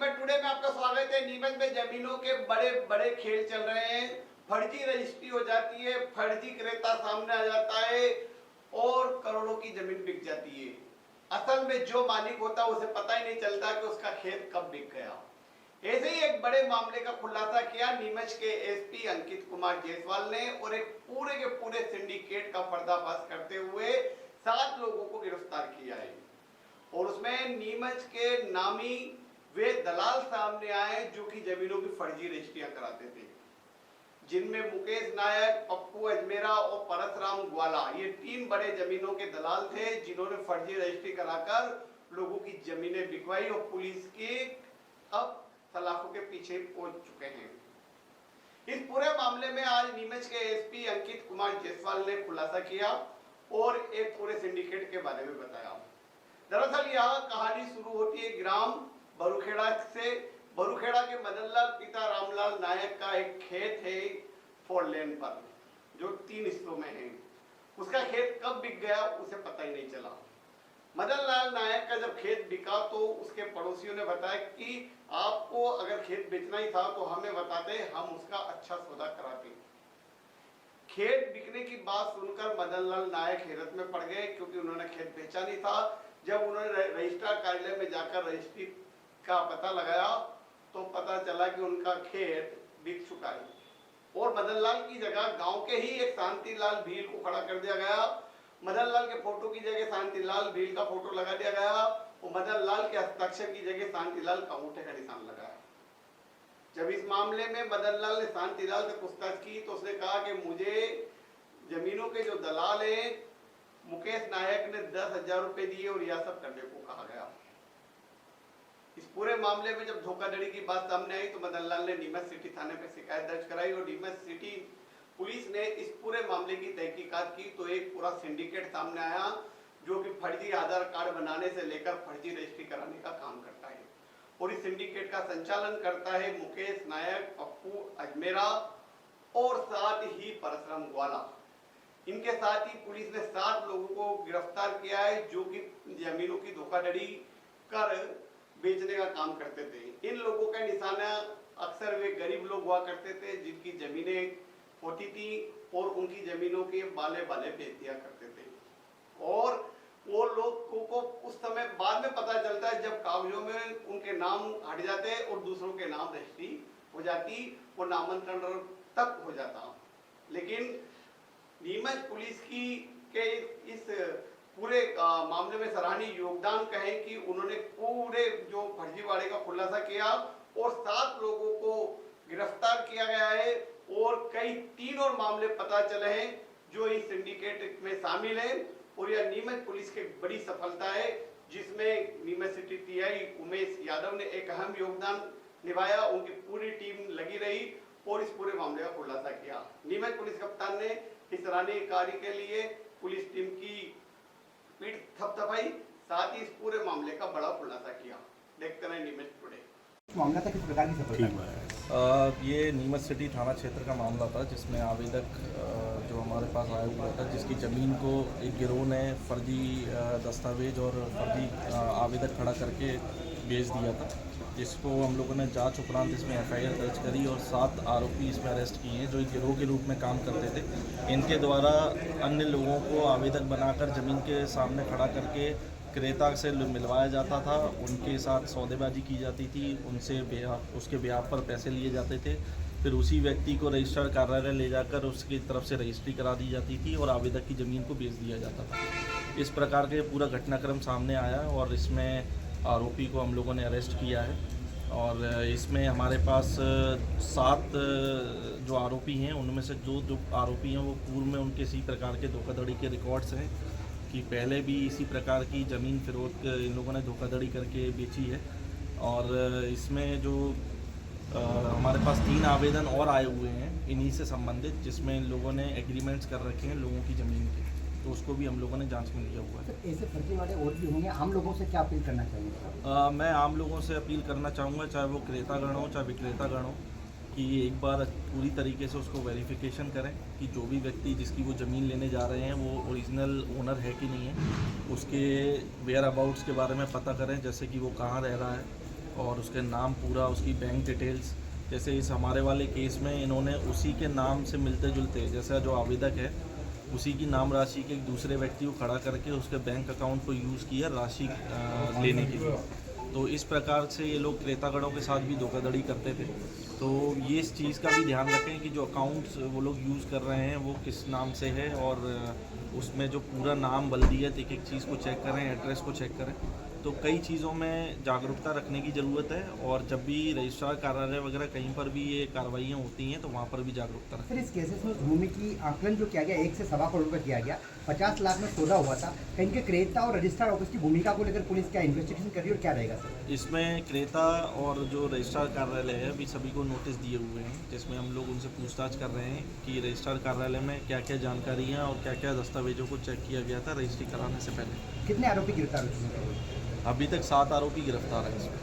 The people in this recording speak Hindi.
नीमच टुडे में आपका स्वागत है। नीमच में जमीनों के बड़े बड़े खेल चल रहे हैं। फर्जी रजिस्ट्री हो जाती है, फर्जी क्रेता सामने आ जाता है और करोड़ों की जमीन बिक जाती है। असल में जो मालिक होता है उसे पता ही नहीं चलता कि उसका खेत कब बिक गया। ऐसे ही एक बड़े मामले का खुलासा किया नीमच के एसपी अंकित कुमार जायसवाल ने और एक पूरे के पूरे सिंडिकेट का पर्दाफाश करते हुए 7 लोगों को गिरफ्तार किया है। और उसमें नीमच के नामी वे दलाल सामने आए जो कि जमीनों की फर्जी रजिस्ट्रियां कराते थे, जिनमें मुकेश नायक, पप्पू अजमेरा और परसराम ग्वाला, ये 3 बड़े जमीनों के दलाल थे जिन्होंने फर्जी रजिस्ट्री कराकर लोगों की जमीनें बिकवाई और पुलिस की अब सलाखों के पीछे पहुंच चुके हैं। इस पूरे मामले में आज नीमच के एसपी अंकित कुमार जायसवाल ने खुलासा किया और एक पूरे सिंडिकेट के बारे में बताया। दरअसल यह कहानी शुरू होती है ग्राम बरुखेड़ा से। बरुखेड़ा के मदनलाल पिता रामलाल नायक का एक खेत है 4 लेन पर जो 3 हिस्सों में है। उसका खेत कब बिक गया उसे पता ही नहीं चला। मदनलाल नायक का जब खेत बिका तो उसके पड़ोसियों ने बताया कि आपको अगर खेत बेचना ही था तो हमें बताते, हम उसका अच्छा सौदा कराते। खेत बिकने की बात सुनकर मदनलाल नायक हैरत में पड़ गए क्योंकि उन्होंने खेत बेचा नहीं था। जब उन्होंने रजिस्ट्रार कार्यालय में जाकर रजिस्ट्री का पता लगाया तो पता चला कि उनका खेत बिक चुका है और मदनलाल की जगह गांव के ही एक शांतिलाल भील को खड़ा कर दिया गया। मदनलाल के फोटो की जगह शांतिलाल भील का फोटो लगा दिया गया और मदनलाल के हस्ताक्षर की जगह शांतिलाल का अंगूठे का निशान लगाया। जब इस मामले में मदनलाल ने शांतिलाल से पूछताछ की तो उसने कहा कि मुझे जमीनों के जो दलाल हैं मुकेश नायक ने 10,000 रुपए दिए और यह सब करने को कहा गया। इस पूरे मामले में जब धोखाधड़ी की बात सामने आई तो मदनलाल ने नीमच सिटी थाने पर शिकायत दर्ज कराई और नीमच सिटी पुलिस ने इस पूरे मामले की तहकीकात की तो एक पूरा सिंडिकेट सामने आया जो कि फर्जी आधार कार्ड बनाने से लेकर फर्जी रजिस्ट्री कराने का काम करता है। और इस सिंडिकेट का संचालन करता है मुकेश नायक, पप्पू अजमेरा और साथ ही परसराम ग्वाला। इनके साथ ही पुलिस ने 7 लोगों को गिरफ्तार किया है जो कि जमीनों की धोखाधड़ी कर बेचने का काम करते थे। इन लोगों का निशाना अक्सर वे गरीब लोग हुआ करते थे जिनकी जमीनें होती थी और उनकी जमीनों के बाले बाले बेच दिया करते थे। और वो लोगों को उस समय बाद में पता चलता है जब कागजों में उनके नाम हट जाते और दूसरों के नाम रजिस्ट्री हो जाती और नामांतरण तक हो जाता। लेकिन नीमच पुलिस की के इस पूरे मामले में सराहनीय योगदान कहें कि उन्होंने पूरे जो फर्जीवाड़े का खुलासा किया और 7 लोगों को गिरफ्तार किया गया है और कई 3 और मामले पता चले हैं जो इस सिंडिकेट में शामिल हैं। और यह नीमच पुलिस की बड़ी सफलता है जिसमें नीमच सिटी टीआई उमेश यादव ने एक अहम योगदान निभाया। उनकी पूरी टीम लगी रही और इस पूरे मामले का खुलासा किया। नीमच पुलिस कप्तान ने इस सराहनीय कार्य के लिए पुलिस टीम की पीठ थपथपाई, साथ ही इस पूरे मामले का बड़ा खुलासा किया। देखते रहे नीमच टुडे। मामला था किस प्रकार की सफलता? ये नीमच सिटी थाना क्षेत्र का मामला था जिसमें आवेदक जो हमारे पास आया हुआ था जिसकी ज़मीन को एक गिरोह ने फर्जी दस्तावेज और फर्जी आवेदक खड़ा करके बेच दिया था, जिसको हम लोगों ने जांच उपरांत इसमें एफआईआर दर्ज करी और 7 आरोपी इसमें अरेस्ट किए हैं जो एक गिरोह के रूप में काम करते थे। इनके द्वारा अन्य लोगों को आवेदक बनाकर ज़मीन के सामने खड़ा करके क्रेता से मिलवाया जाता था, उनके साथ सौदेबाजी की जाती थी, उनसे उसके ब्याह पर पैसे लिए जाते थे, फिर उसी व्यक्ति को रजिस्ट्रार कार्यालय ले जाकर उसकी तरफ से रजिस्ट्री करा दी जाती थी और आवेदक की ज़मीन को बेच दिया जाता था। इस प्रकार के पूरा घटनाक्रम सामने आया और इसमें आरोपी को हम लोगों ने अरेस्ट किया है और इसमें हमारे पास 7 जो आरोपी हैं उनमें से जो आरोपी हैं वो पूर्व में उनके इसी प्रकार के धोखाधड़ी के रिकॉर्ड्स हैं कि पहले भी इसी प्रकार की ज़मीन फिरोख्त इन लोगों ने धोखाधड़ी करके बेची है। और इसमें जो हमारे पास 3 आवेदन और आए हुए हैं इन्हीं से संबंधित, जिसमें इन लोगों ने एग्रीमेंट्स कर रखे हैं लोगों की ज़मीन के, तो उसको भी हम लोगों ने जांच में लिया हुआ है। तो ऐसे फर्जी वाले और भी होंगे, आम लोगों से क्या अपील करना चाहिए? मैं आम लोगों से अपील करना चाहूँगा, चाहे वो क्रेतागण हो चाहे विक्रेतागण हो, कि एक बार पूरी तरीके से उसको वेरिफिकेशन करें कि जो भी व्यक्ति जिसकी वो ज़मीन लेने जा रहे हैं वो ओरिजिनल ओनर है कि नहीं है। उसके वेयर अबाउट्स के बारे में पता करें, जैसे कि वो कहाँ रह रहा है, और उसके नाम पूरा, उसकी बैंक डिटेल्स। जैसे इस हमारे वाले केस में इन्होंने उसी के नाम से मिलते जुलते, जैसा जो आवेदक है उसी की नाम राशि के एक दूसरे व्यक्ति को खड़ा करके उसके बैंक अकाउंट को यूज़ किया राशि लेने के लिए। तो इस प्रकार से ये लोग क्रेतागढ़ों के साथ भी धोखाधड़ी करते थे। तो ये इस चीज़ का भी ध्यान रखें कि जो अकाउंट्स वो लोग यूज़ कर रहे हैं वो किस नाम से है, और उसमें जो पूरा नाम बल्दियत एक एक चीज़ को चेक करें, एड्रेस को चेक करें। तो कई चीज़ों में जागरूकता रखने की ज़रूरत है, और जब भी रजिस्ट्रार कार्यालय वगैरह कहीं पर भी ये कार्रवाइयाँ होती हैं तो वहाँ पर भी जागरूकता रखें। सर, इस केसेस में भूमि की आकलन जो किया गया 1 से सवा करोड़ रुपये किया गया, 50 लाख में सौदा हुआ था, कहीं के क्रेता और रजिस्ट्रार ऑफिस की भूमिका को लेकर पुलिस क्या इन्वेस्टिगेशन कर रही है और क्या रहेगा सर? इसमें क्रेता और जो रजिस्ट्रार कार्यालय है अभी सभी को नोटिस दिए हुए हैं, जिसमें हम लोग उनसे पूछताछ कर रहे हैं कि रजिस्ट्रार कार्यालय में क्या क्या जानकारियाँ और क्या क्या दस्तावेजों को चेक किया गया था रजिस्ट्री कराने से पहले। कितने आरोपी गिरफ्तार हो चुके हैं? अभी तक 7 आरोपी गिरफ्तार हैं इसमें।